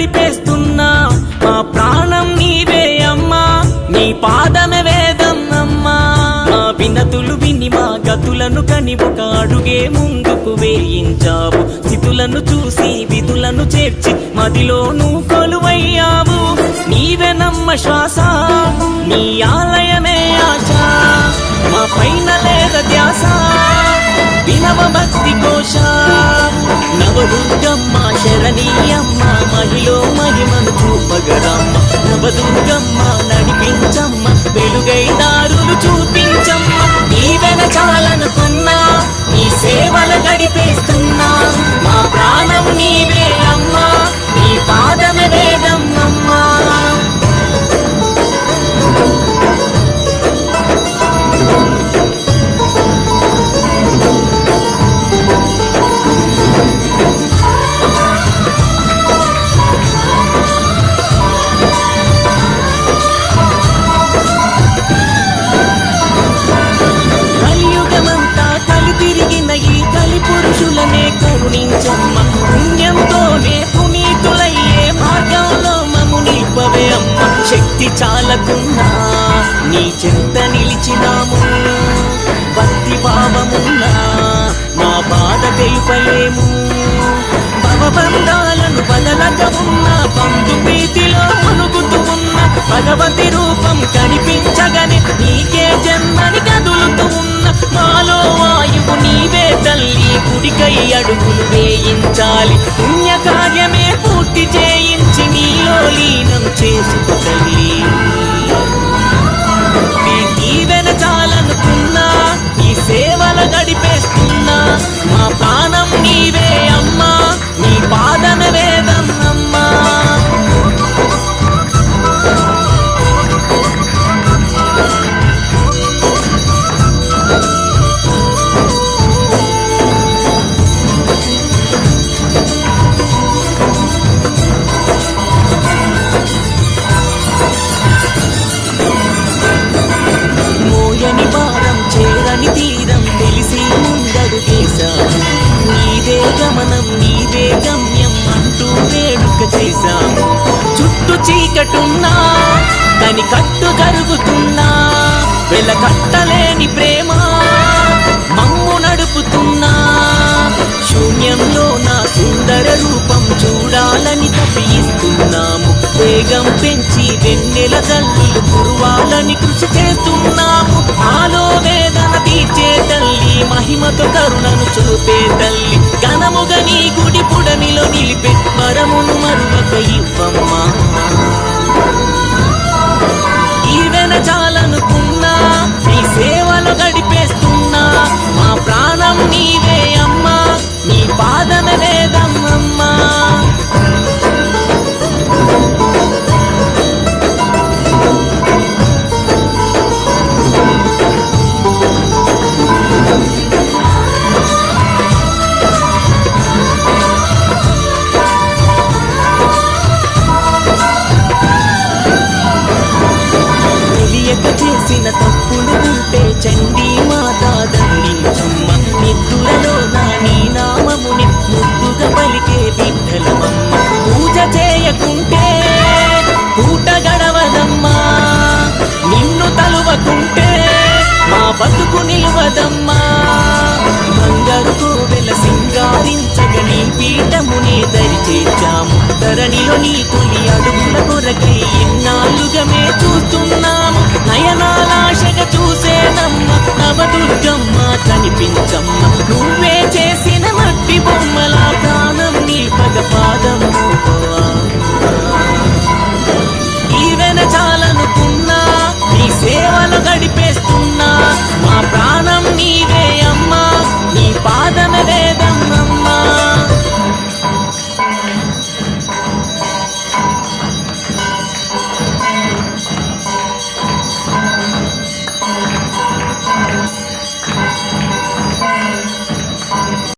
గడిపేస్తున్నా మా ప్రాణం నీవే అమ్మా నీ పాదమే వేదం అమ్మా మా వినతులు విని మా గతులను కని ఒక అడుగే ముందుకు వేయించావు స్థితులను చూసి విధులను చేర్చి మదిలో నువ్వు కొలువయ్యావు నీవే నమ్మ శ్వాస నీ ఆలయమే ఆశ మా పైన లేద ధ్యాస వినవ భక్తి కోశ నవదుర్గమ్మ శరణీయమ్మ మహిలో మహిమను చూపగరమ్మ నవదుర్గమ్మ నడిపించమ్మ వెలుగై దారులు చూపించమ్మ నీవెన చాలనుకున్నా నీ సేవలు గడిపేస్తున్నా మా ప్రాణం నీవే అమ్మా నీ పాదమే వేదం అమ్మా పురుషులనే కరుణించమ్మ పుణ్యంతోనే పునీతులయ్యే మార్గంలో మము నిల్పవే అమ్మ శక్తి చాలకున్నా నీ చెంత నిలిచినాము భక్తి భావమున్నా మా బాధ తెలుపలేము భవబంధాలను బదలక ఉన్న బంధు ప్రీతిలో మునుగుతూ ఉన్న భగవతి రూపం కనిపించగని నీకే జన్మని కదులుతూ ఉన్న మాలో వాయువు నీవే తల్లి గుడికై అడుగులు వేయించాలి పుణ్యకార్యమే పూర్తి చేయించి నీలో లీనం చేసుకో తల్లి నీవెన చాలనుకున్నా నీ సేవలు గడిపేస్తున్నా మా ప్రాణం నీవే అమ్మా నీ పాదమే వేదం అమ్మా మోయని భారం చేరని తీరం తెలిసి ముందడుగేశాము నీదే గమనం నీదే గమ్యం అంటూ వేడుక చేశాము చుట్టూ చీకటున్నా దాని కట్టు కరుగుతున్నా వెలకట్టలేని ప్రేమ మమ్ము నడుపుతున్నా శూన్యంలో నా సుందర రూపం చూడాలని తప్పిస్తున్నాము వేగం పెంచి వెన్నెల తల్లులు కురవాలని కృషి చేస్తున్నాము ఆలో వేదన తీర్చే తల్లి మహిమతో కరుణను చూపే తల్లి ఘనముగా నీ గుడి పుడమిలో నిలిపే వరమును మరువక ఇవ్వమ్మా ఈవెన చాలనుకున్నా నీ సేవలు గడిపేస్తున్నా మా ప్రాణం నీవే అమ్మా నీ పాదమే వేదం అమ్మా చేసిన తప్పులు ఉంటే చండీ మాతా దండించుమ్మ నిద్దులలో నా నీ నామముని ముద్దుగా పలికే బిడ్డలమమ్మ పూజ చేయకుంటే పూట గడవదమ్మా నిన్ను తలువకుంటే మా బతుకు నిలువదమ్మా బంగారు కోవెల సింగారించగ నీ పీఠమునే దరి చేర్చాము ధరణిలో నీ తొలి అడుగుల కొరకై